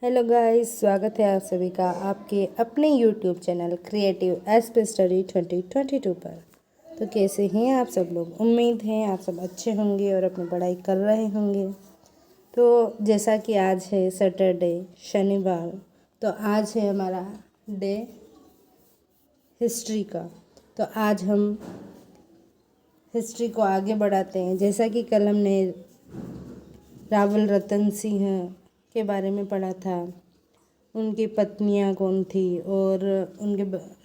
Hello guys, स्वागत है आप सभी का आपके अपने यूट्यूब चैनल क्रिएटिव एस्पे स्टडी 2022 पर। तो कैसे हैं आप सब लोग? उम्मीद है आप सब अच्छे होंगे और अपनी पढ़ाई कर रहे होंगे। तो जैसा कि आज है सैटरडे शनिवार, तो आज है हमारा डे हिस्ट्री का। तो आज हम हिस्ट्री को आगे बढ़ाते हैं। जैसा कि कल हमने रावल रतन सिंह के बारे में पढ़ा था, उनकी पत्नियां कौन थी और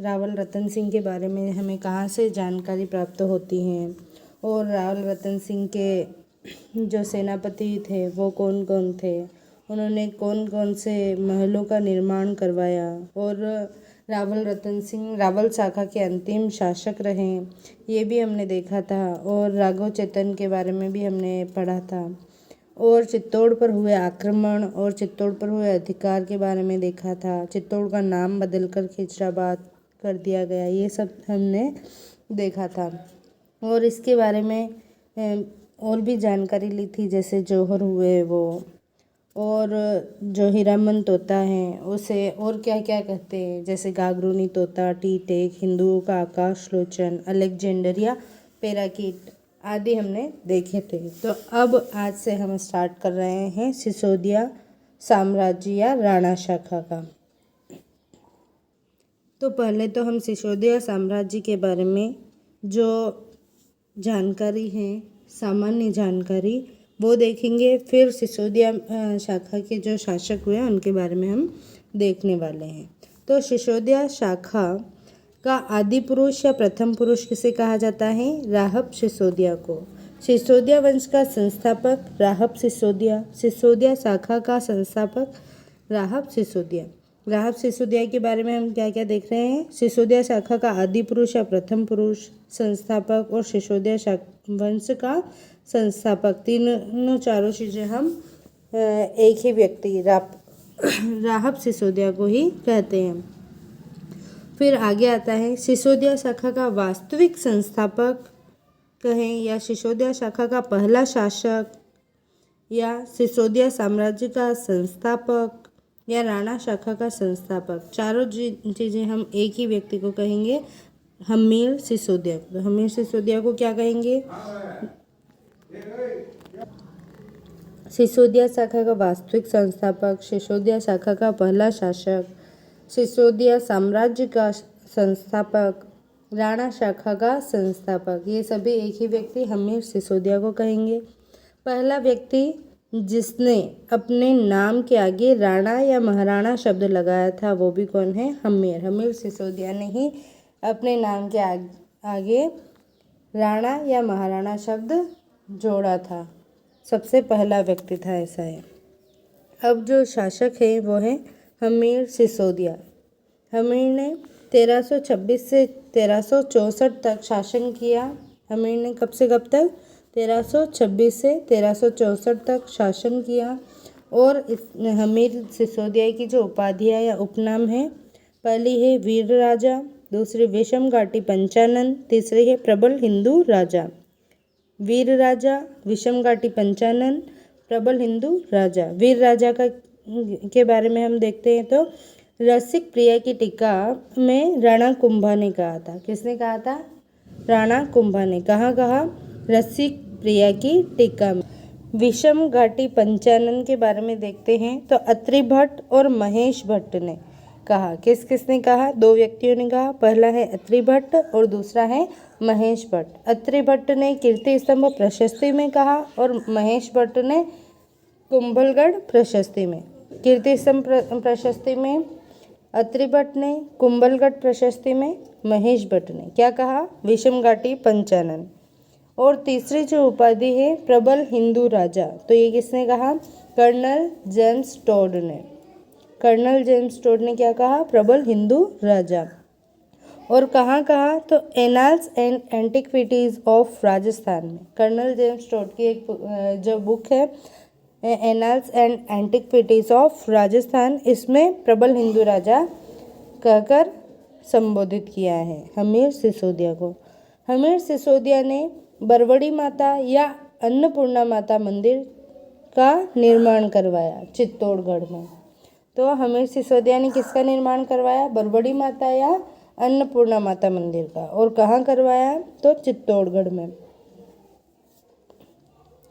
रावल रतन सिंह के बारे में हमें कहाँ से जानकारी प्राप्त होती हैं, और रावल रतन सिंह के जो सेनापति थे वो कौन कौन थे, उन्होंने कौन कौन से महलों का निर्माण करवाया, और रावल रतन सिंह रावल शाखा के अंतिम शासक रहे, ये भी हमने देखा था। और राघव चेतन के बारे में भी हमने पढ़ा था, और चित्तौड़ पर हुए आक्रमण और चित्तौड़ पर हुए अधिकार के बारे में देखा था। चित्तौड़ का नाम बदलकर खिजराबाद कर दिया गया, ये सब हमने देखा था। और इसके बारे में और भी जानकारी ली थी, जैसे जौहर हुए वो, और जो हीरामन तोता है उसे और क्या क्या कहते हैं, जैसे गागरूनी तोता, टीटेक, हिंदुओं का आकाश लोचन, अलेक्जेंडरिया पैराकीट आदि हमने देखे थे। तो अब आज से हम स्टार्ट कर रहे हैं सिसोदिया साम्राज्य या राणा शाखा का। तो पहले तो हम सिसोदिया साम्राज्य के बारे में जो जानकारी है, सामान्य जानकारी, वो देखेंगे। फिर सिसोदिया शाखा के जो शासक हुए उनके बारे में हम देखने वाले हैं। तो सिसोदिया शाखा का आदि पुरुष या प्रथम पुरुष किसे कहा जाता है? राहब सिसोदिया को। सिसोदिया वंश का संस्थापक राहब सिसोदिया, सिसोदिया शाखा का संस्थापक राहब सिसोदिया। राहब सिसोदिया के बारे में हम क्या क्या देख रहे हैं? सिसोदिया शाखा का आदि पुरुष या प्रथम पुरुष, संस्थापक और सिसोदिया वंश का संस्थापक, तीनों चारों चीज़ें हम एक ही व्यक्ति राहब सिसोदिया को ही कहते हैं। फिर आगे आता है सिसोदिया शाखा का वास्तविक संस्थापक कहें, या सिसोदिया शाखा का पहला शासक, या सिसोदिया साम्राज्य का संस्थापक, या राणा शाखा का संस्थापक। चारों चीज़ें हम एक ही व्यक्ति को कहेंगे, हमीर सिसोदिया को। हमीर सिसोदिया को क्या कहेंगे? सिसोदिया शाखा का वास्तविक संस्थापक, सिसोदिया शाखा का पहला शासक, सिसोदिया साम्राज्य का संस्थापक, राणा शाखा का संस्थापक, ये सभी एक ही व्यक्ति हमीर सिसोदिया को कहेंगे। पहला व्यक्ति जिसने अपने नाम के आगे राणा या महाराणा शब्द लगाया था वो भी कौन है? हमीर। हमीर सिसोदिया ने ही अपने नाम के आगे राणा या महाराणा शब्द जोड़ा था, सबसे पहला व्यक्ति था, ऐसा है। अब जो शासक है वो है हमीर सिसोदिया। हमीर ने 1326 से 1364 तक शासन किया। हमीर ने कब से कब तक? 1326 से 1364 तक शासन किया। और हमीर सिसोदिया की जो उपाधियाँ या उपनाम है, पहली है वीर राजा, दूसरी विषम घाटी पंचानन, तीसरी है प्रबल हिंदू राजा। वीर राजा, विषम घाटी पंचानन, प्रबल हिंदू राजा। वीर राजा के बारे में हम देखते हैं तो रसिक प्रिया की टीका में राणा कुंभा ने कहा था। किसने कहा था? राणा कुंभा ने। कहाँ कहा? रसिक प्रिया की टीका में। विषम घाटी पंचानन के बारे में देखते हैं तो अत्रि भट्ट और महेश भट्ट ने कहा। किस किसने कहा? दो व्यक्तियों ने कहा। पहला है अत्रि भट्ट और दूसरा है महेश भट्ट। अत्रि भट्ट ने कीर्ति स्तंभ प्रशस्ति में कहा और महेश भट्ट ने कुंभलगढ़ प्रशस्ति में। कीर्ति स्तंभ प्रशस्ति में अत्रि भट्ट ने, कुंभलगढ़ प्रशस्ति में महेश भट्ट ने क्या कहा? विषम घाटी पंचानन। और तीसरी जो उपाधि है प्रबल हिंदू राजा, तो ये किसने कहा? कर्नल जेम्स टोड ने। कर्नल जेम्स टोड ने क्या कहा? प्रबल हिंदू राजा। और कहाँ कहा? तो annals and antiquities of Rajasthan में। कर्नल जेम्स टोड की एक जो बुक है annals and antiquities of Rajasthan, इसमें प्रबल हिंदू राजा कहकर संबोधित किया है हमीर सिसोदिया को। हमीर सिसोदिया ने बरवड़ी माता या अन्नपूर्णा माता मंदिर का निर्माण करवाया चित्तौड़गढ़ में। तो हमीर सिसोदिया ने किसका निर्माण करवाया? बरबड़ी माता या अन्नपूर्णा माता मंदिर का। और कहाँ करवाया? तो चित्तौड़गढ़ में।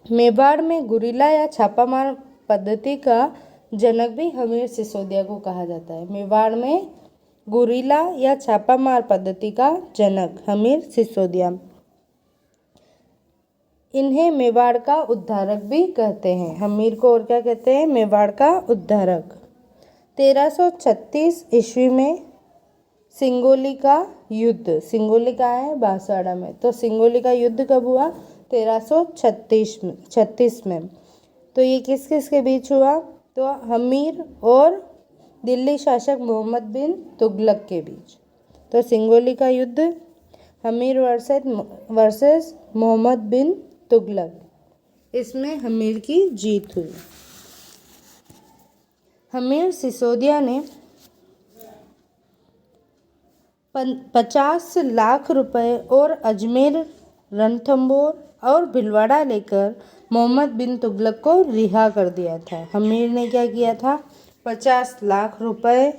मेवाड़ में गुरिल्ला या छापामार पद्धति का जनक भी हमीर सिसोदिया को कहा जाता है। मेवाड़ में गुरिल्ला या छापामार पद्धति का जनक हमीर सिसोदिया। इन्हें मेवाड़ का उद्धारक भी कहते हैं। हमीर को और क्या कहते हैं? मेवाड़ का उद्धारक। 1336 ईस्वी में सिंगोली का युद्ध, सिंगोली का है बांसवाड़ा में, तो सिंगोली का युद्ध कब हुआ? 1336 में। तो ये किस किस के बीच हुआ? तो हमीर और दिल्ली शासक मोहम्मद बिन तुगलक के बीच। तो सिंगोली का युद्ध हमीर वर्सेस मोहम्मद बिन तुगलक, इसमें हमीर की जीत हुई। हमीर सिसोदिया ने 50 लाख रुपए और अजमेर, रणथंभौर और भीलवाड़ा लेकर मोहम्मद बिन तुगलक को रिहा कर दिया था। हमीर ने क्या किया था? 50 लाख रुपए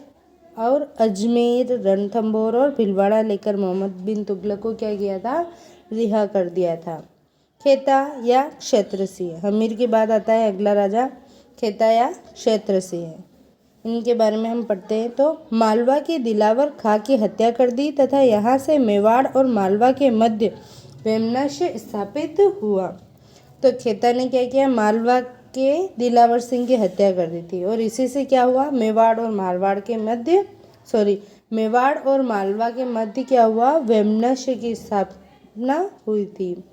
और अजमेर, रणथंभौर और भीलवाड़ा लेकर मोहम्मद बिन तुगलक को क्या किया था? रिहा कर दिया था। खेता या क्षेत्रसिंह, हमीर के बाद आता है अगला राजा खेता या क्षेत्रसिंह। इनके बारे में हम पढ़ते हैं। तो मालवा के दिलावर खां की हत्या कर दी तथा यहाँ से मेवाड़ और मालवा के मध्य वैमनस्य स्थापित हुआ। तो खेता ने क्या किया? मालवा के दिलावर सिंह की हत्या कर दी थी और इसी से क्या हुआ? मेवाड़ और मालवा के मध्य क्या हुआ? वैमनस्य की स्थापना हुई थी।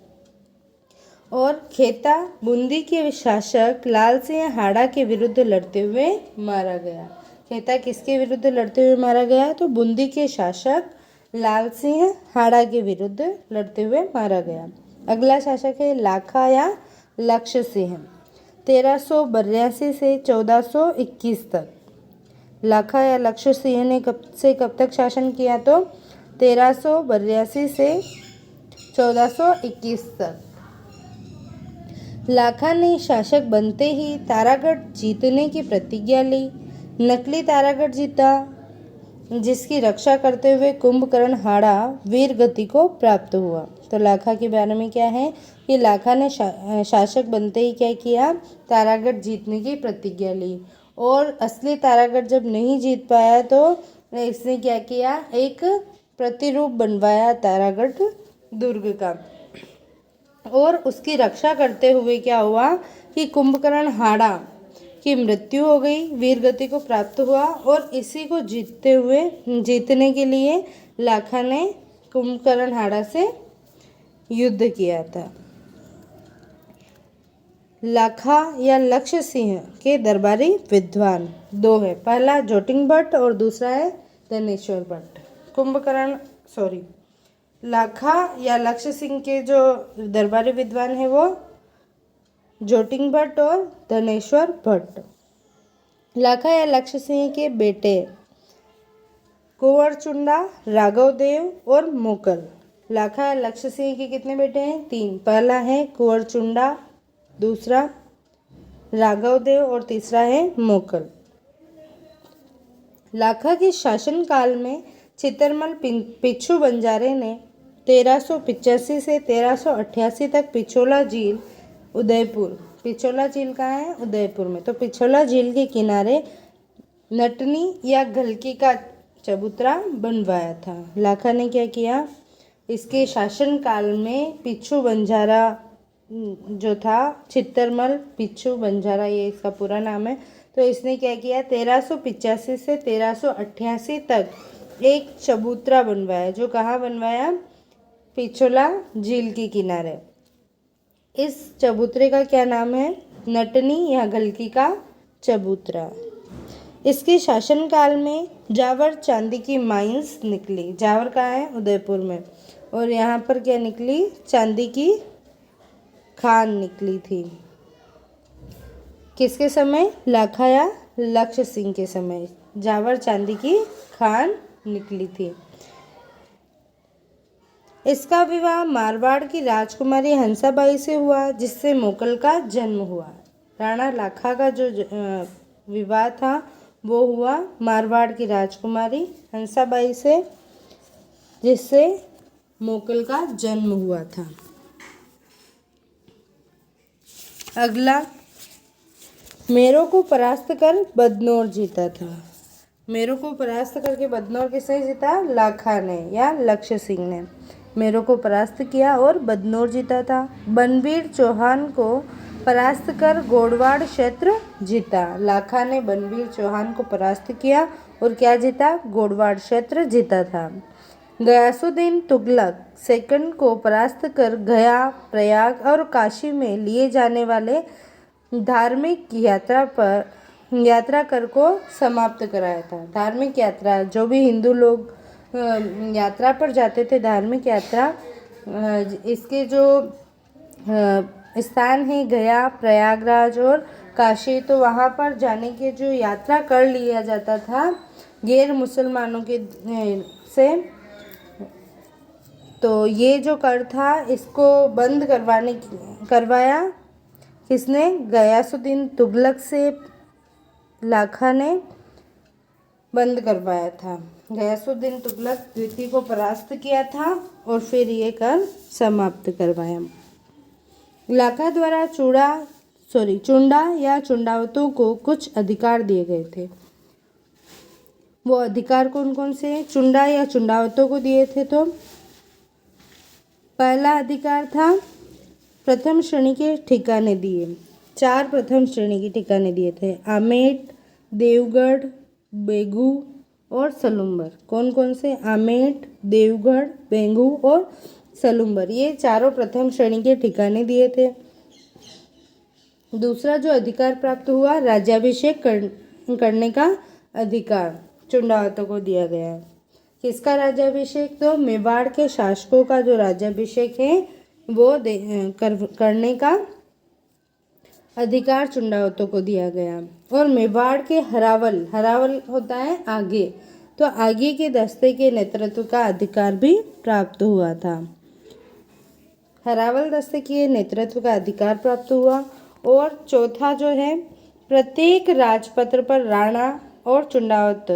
और खेता बूंदी के शासक लाल सिंह हाड़ा के विरुद्ध लड़ते हुए मारा गया। खेता किसके विरुद्ध लड़ते हुए मारा गया? तो बूंदी के शासक लाल सिंह हाड़ा के विरुद्ध लड़ते हुए मारा गया। अगला शासक है लाखा या लक्ष्य सिंह, 1382 से 1421 तक। लाखा या लक्ष्य सिंह ने कब तक शासन किया? तो 1382 से 1421 तक। लाखा ने शासक बनते ही तारागढ़ जीतने की प्रतिज्ञा ली। नकली तारागढ़ जीता, जिसकी रक्षा करते हुए कुंभकर्ण हाड़ा वीर गति को प्राप्त हुआ। तो लाखा के बारे में क्या है कि लाखा ने शासक बनते ही क्या किया? तारागढ़ जीतने की प्रतिज्ञा ली। और असली तारागढ़ जब नहीं जीत पाया तो इसने क्या किया? एक प्रतिरूप बनवाया तारागढ़ दुर्ग का। और उसकी रक्षा करते हुए क्या हुआ कि कुंभकर्ण हाड़ा की मृत्यु हो गई, वीरगति को प्राप्त हुआ। और इसी को जीतने के लिए लाखा ने कुंभकर्ण हाड़ा से युद्ध किया था। लाखा या लक्ष्य सिंह के दरबारी विद्वान दो है, पहला जोटिंग भट्ट और दूसरा है धनेश्वर भट्ट। लाखा या लक्ष्य सिंह के जो दरबारी विद्वान है वो जोटिंग भट्ट और धनेश्वर भट्ट। लाखा या लक्ष्य सिंह के बेटे कुंवरचुंडा, राघवदेव और मोकल। लाखा या लक्ष्य सिंह के कितने बेटे हैं? 3। पहला है कुंवरचुंडा, दूसरा राघवदेव और तीसरा है मोकल। लाखा के शासनकाल में चितरमल पिच्छू बंजारे ने 1385 से 1388 तक पिछोला झील उदयपुर, पिछोला झील कहाँ है? उदयपुर में। तो पिछोला झील के किनारे नटनी या गलकी का चबूतरा बनवाया था। लाखा ने क्या किया? इसके शासनकाल में पिच्छू बंजारा जो था, चित्तरमल पिच्छू बंजारा, ये इसका पूरा नाम है। तो इसने क्या किया? 1385 से 1388 तक एक चबूतरा बनवाया। जो कहाँ बनवाया? पिछोला झील के किनारे। इस चबूतरे का क्या नाम है? नटनी या गलकी का चबूतरा। इसके शासनकाल में जावर चांदी की माइंस निकली। जावर कहाँ है? उदयपुर में। और यहाँ पर क्या निकली? चांदी की खान निकली थी। किसके समय? लाखा या लक्ष्य सिंह के समय जावर चांदी की खान निकली थी। इसका विवाह मारवाड़ की राजकुमारी हंसाबाई से हुआ, जिससे मोकल का जन्म हुआ। राणा लाखा का जो विवाह था वो हुआ मारवाड़ की राजकुमारी हंसाबाई से, जिससे मोकल का जन्म हुआ था। अगला, मेरों को परास्त कर बदनौर जीता था। मेरों को परास्त करके बदनौर किसने जीता? लाखा ने या लक्ष्य सिंह ने मेरों को परास्त किया और बदनौर जीता था। बनवीर चौहान को परास्त कर गोडवाड़ क्षेत्र जीता। लाखा ने बनवीर चौहान को परास्त किया और क्या जीता? गोडवाड़ क्षेत्र जीता था। गयासुद्दीन तुगलक सेकंड को परास्त कर गया, प्रयाग और काशी में लिए जाने वाले धार्मिक यात्रा कर को समाप्त कराया था। धार्मिक यात्रा, जो भी हिंदू लोग यात्रा पर जाते थे, धार्मिक यात्रा, इसके जो स्थान है गया, प्रयागराज और काशी, तो वहाँ पर जाने के जो यात्रा कर लिया जाता था गैर मुसलमानों के से, तो ये जो कर था इसको बंद करवाया किसने? गयासुद्दीन तुगलक से लाखा ने बंद करवाया था। गयासुद्दीन तुगलक द्वितीय को परास्त किया था और फिर ये कर समाप्त करवाया। लाखा द्वारा चुंडा या चुंडावतों को कुछ अधिकार दिए गए थे। वो अधिकार कौन कौन से चुंडा या चुंडावतों को दिए थे? तो पहला अधिकार था प्रथम श्रेणी के ठिकाने दिए। 4 प्रथम श्रेणी के ठिकाने दिए थे, आमेट, देवगढ़, बेगू और सलुम्बर। कौन कौन से? आमेट, देवगढ़, बेगू और सलुम्बर, ये चारों प्रथम श्रेणी के ठिकाने दिए थे। दूसरा जो अधिकार प्राप्त हुआ, राज्याभिषेक करने का अधिकार चुंडावतों को दिया गया। किसका राज्याभिषेक? तो मेवाड़ के शासकों का जो राज्याभिषेक है वो करने का अधिकार चुंडावतों को दिया गया। और मेवाड़ के हरावल होता है आगे, तो आगे के दस्ते के नेतृत्व का अधिकार भी प्राप्त हुआ था। हरावल दस्ते के नेतृत्व का अधिकार प्राप्त हुआ। और चौथा जो है, प्रत्येक राजपत्र पर राणा और चुंडावत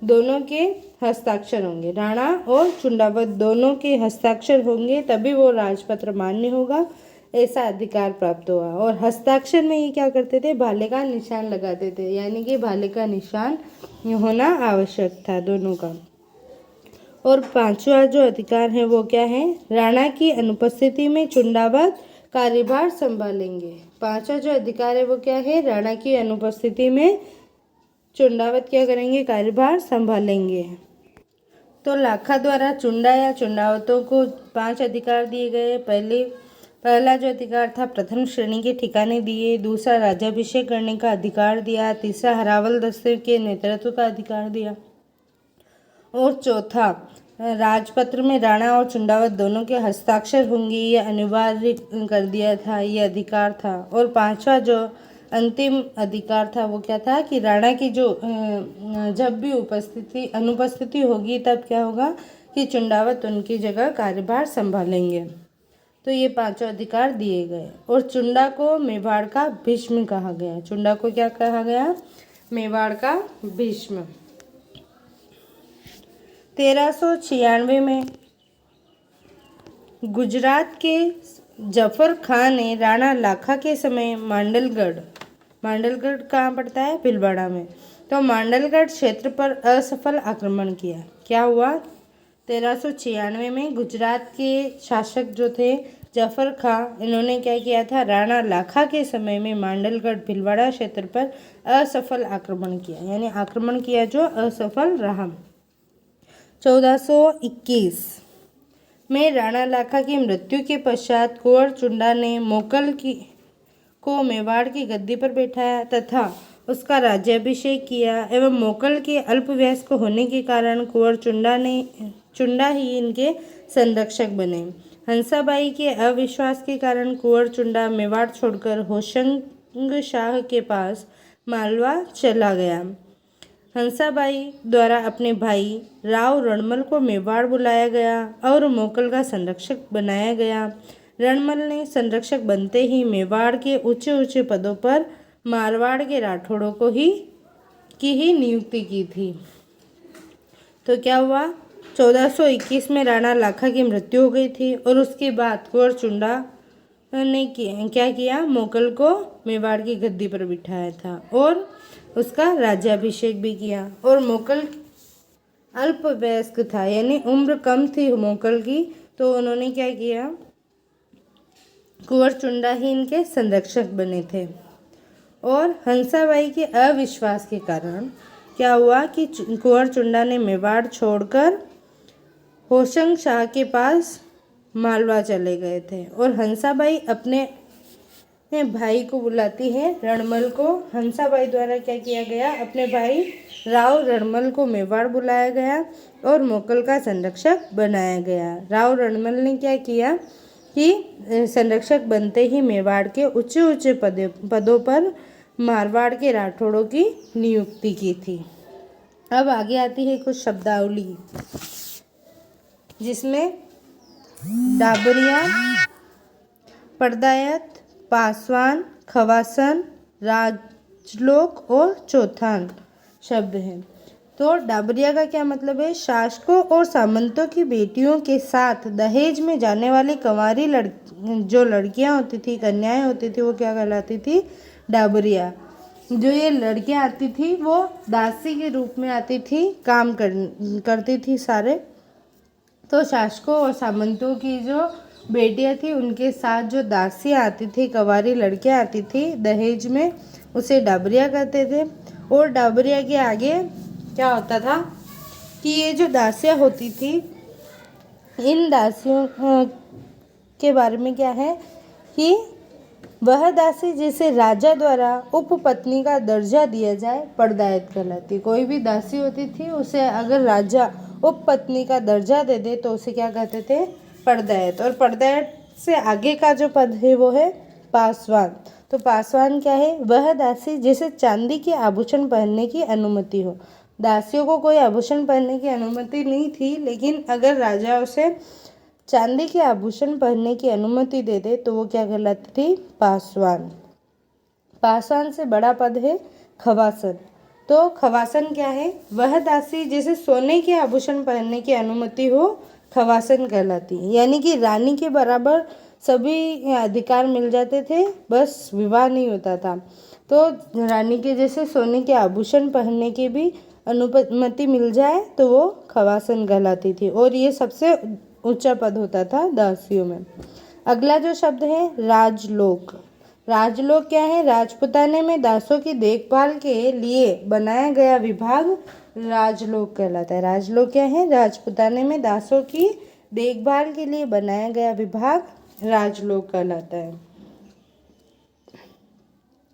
दोनों के हस्ताक्षर होंगे। राणा और चुंडावत दोनों के हस्ताक्षर होंगे तभी वो राजपत्र मान्य होगा, ऐसा अधिकार प्राप्त हुआ। और हस्ताक्षर में ये क्या करते थे? भाले का निशान लगाते थे, यानी कि भाले का निशान होना आवश्यक था दोनों का। और पांचवा जो अधिकार है वो क्या है? राणा की अनुपस्थिति में चुंडावत कार्यभार संभालेंगे। पांचवा जो अधिकार है वो क्या है? राणा की अनुपस्थिति में चुंडावत क्या करेंगे? कार्यभार संभालेंगे। तो लाखा द्वारा चुंडा या चुंडावतों को 5 अधिकार दिए गए। पहला जो अधिकार था प्रथम श्रेणी के ठिकाने दिए। दूसरा राज्याभिषेक करने का अधिकार दिया। तीसरा हरावल दस्ते के नेतृत्व का अधिकार दिया। और चौथा राजपत्र में राणा और चुंडावत दोनों के हस्ताक्षर होंगे, ये अनिवार्य कर दिया था, ये अधिकार था। और पांचवा जो अंतिम अधिकार था वो क्या था कि राणा की जो जब भी अनुपस्थिति होगी तब क्या होगा कि चुंडावत उनकी जगह कार्यभार संभालेंगे। तो ये 5 अधिकार दिए गए। और चुंडा को मेवाड़ का भीष्म कहा गया। चुंडा को क्या कहा गया? मेवाड़ का भीष्म। 1396 में गुजरात के जफर खान ने राणा लाखा के समय मांडलगढ़ कहाँ पड़ता है? भीलवाड़ा में। तो मांडलगढ़ क्षेत्र पर असफल आक्रमण किया। क्या हुआ? 1396 में गुजरात के शासक जो थे जफर खां, इन्होंने क्या किया था? राणा लाखा के समय में मांडलगढ़ भीलवाड़ा क्षेत्र पर असफल आक्रमण किया, यानी आक्रमण किया जो असफल रहा। 1421 में राणा लाखा की मृत्यु के पश्चात कुंवर चुंडा ने मोकल को मेवाड़ की गद्दी पर बैठाया तथा उसका राज्याभिषेक किया एवं मोकल के अल्पवयस्क होने के कारण कुंवर चुंडा ही इनके संरक्षक बने। हंसाबाई के अविश्वास के कारण कुंवर चुंडा मेवाड़ छोड़कर होशंग शाह के पास मालवा चला गया। हंसाबाई द्वारा अपने भाई राव रणमल को मेवाड़ बुलाया गया और मोकल का संरक्षक बनाया गया। रणमल ने संरक्षक बनते ही मेवाड़ के ऊंचे ऊंचे पदों पर मारवाड़ के राठौड़ों को ही की ही नियुक्ति की थी। तो क्या हुआ, 1421 में राणा लाखा की मृत्यु हो गई थी और उसके बाद कुंवर चुंडा ने क्या किया, मोकल को मेवाड़ की गद्दी पर बिठाया था और उसका राज्याभिषेक भी किया। और मोकल अल्पवयस्क था, यानी उम्र कम थी मोकल की, तो उन्होंने क्या किया, कुंवर चुंडा ही इनके संरक्षक बने थे। और हंसाबाई के अविश्वास के कारण क्या हुआ कि कुंवर चुंडा ने मेवाड़ छोड़कर होशंग शाह के पास मालवा चले गए थे। और हंसाबाई अपने भाई को बुलाती है, रणमल को। हंसाबाई द्वारा क्या किया गया, अपने भाई राव रणमल को मेवाड़ बुलाया गया और मोकल का संरक्षक बनाया गया। राव रणमल ने क्या किया कि संरक्षक बनते ही मेवाड़ के ऊंचे ऊंचे पदों पर मारवाड़ के राठौड़ों की नियुक्ति की थी। अब आगे आती है कुछ शब्दावली, जिसमें डाबरिया, पड़दायत, पासवान, खवासन, राजलोक और चौथान शब्द हैं। तो डाबरिया का क्या मतलब है, शासकों और सामंतों की बेटियों के साथ दहेज में जाने वाली कंवारी जो लड़कियां होती थी, कन्याएं होती थी, वो क्या कहलाती थी, डाबरिया। जो ये लड़कियां आती थी वो दासी के रूप में आती थी, काम करती थी सारे। तो शासकों और सामंतों की जो बेटियां थी उनके साथ जो दासियां आती थी, कंवारी लड़कियां आती थी दहेज में, उसे डाबरिया कहते थे। और डाबरिया के आगे क्या होता था कि ये जो दासियां होती थी, इन दासियों के बारे में क्या है कि वह दासी जिसे राजा द्वारा उपपत्नी का दर्जा दिया जाए पड़दायत कहलाती। कोई भी दासी होती थी उसे अगर राजा उपपत्नी का दर्जा दे दे तो उसे क्या कहते थे, पड़दायत। और पड़दायत से आगे का जो पद है वो है पासवान। तो पासवान क्या है, वह दासी जिसे चांदी के आभूषण पहनने की अनुमति हो। दासियों को कोई आभूषण पहनने की अनुमति नहीं थी, लेकिन अगर राजा उसे चांदी के आभूषण पहनने की अनुमति दे दे तो वो क्या कहलाती थी, पासवान। पासवान से बड़ा पद है खवासन। तो खवासन क्या है, वह दासी जिसे सोने के आभूषण पहनने की अनुमति हो, खवासन कहलाती है। यानी कि रानी के बराबर सभी अधिकार मिल जाते थे, बस विवाह नहीं होता था। तो रानी के जैसे सोने के आभूषण पहनने की भी अनुमति मिल जाए तो वो खवासन कहलाती थी। और ये सबसे ऊंचा पद होता था दासियों में। अगला जो शब्द है राजलोक। राजलोक क्या है, राजपुताने में दासों की देखभाल के लिए बनाया गया विभाग राजलोक कहलाता है। राजलोक क्या है, राजपुताने में दासों की देखभाल के लिए बनाया गया विभाग राजलोक कहलाता है।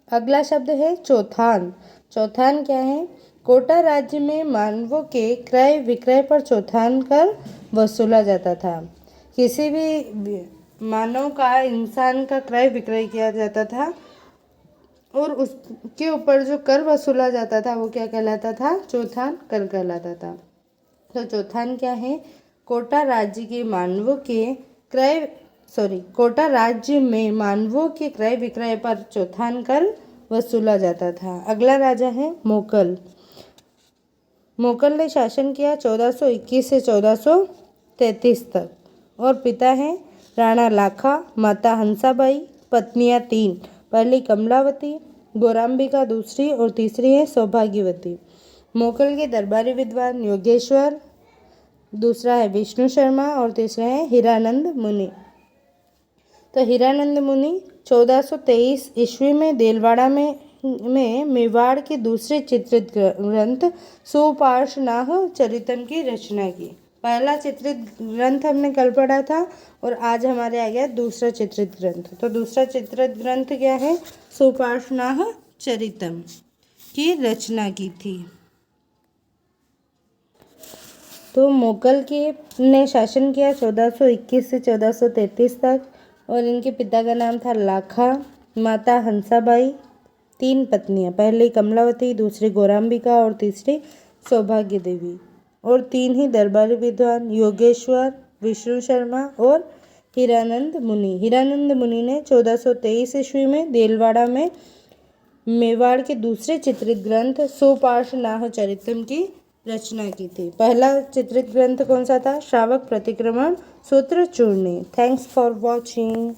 अगला शब्द है चौथान। चौथान क्या है, कोटा राज्य में मानवों के क्रय विक्रय पर चौथान कर वसूला जाता था। किसी भी मानव का, इंसान का क्रय विक्रय किया जाता था और उसके ऊपर जो कर वसूला जाता था वो क्या कहलाता था, चौथान कर कहलाता था। तो चौथान क्या है, कोटा राज्य के मानवों के कोटा राज्य में मानवों के क्रय विक्रय पर चौथान कर वसूला जाता था। अगला राजा है मोकल। मोकल ने शासन किया 1421 से 1433 तक और पिता हैं राणा लाखा, माता हंसाबाई, पत्नियां 3, पहली कमलावती, गौराम्बिका दूसरी और तीसरी है सौभाग्यवती। मोकल के दरबारी विद्वान योगेश्वर, दूसरा है विष्णु शर्मा और तीसरा है हीरानंद मुनि। तो हीरानंद मुनि 1423 ईस्वी में देलवाड़ा में मेवाड़ के दूसरे चित्रित ग्रंथ सुपार्श्वनाथ चरितम की रचना की। पहला चित्रित ग्रंथ हमने कल पढ़ा था और आज हमारे आ गया दूसरा चित्रित ग्रंथ। तो दूसरा चित्रित ग्रंथ क्या है, सुपार्श्वनाथ चरितम की रचना की थी। तो मोकल के ने शासन किया 1421 से 1433 तक और इनके पिता का नाम था लाखा, माता हंसाबाई, 3 पत्नियां, पहली कमलावती, दूसरी गौराम्बिका और तीसरी सौभाग्य देवी और 3 ही दरबारी विद्वान योगेश्वर, विष्णु शर्मा और हीरानंद मुनि। हीरानंद मुनि ने 1423 ईस्वी में देलवाड़ा में मेवाड़ के दूसरे चित्रित ग्रंथ सोपार्श्वनाथ चरितम की रचना की थी। पहला चित्रित ग्रंथ कौन सा था? श्रावक प्रतिक्रमण सूत्र चूर्णी। Thanks for watching.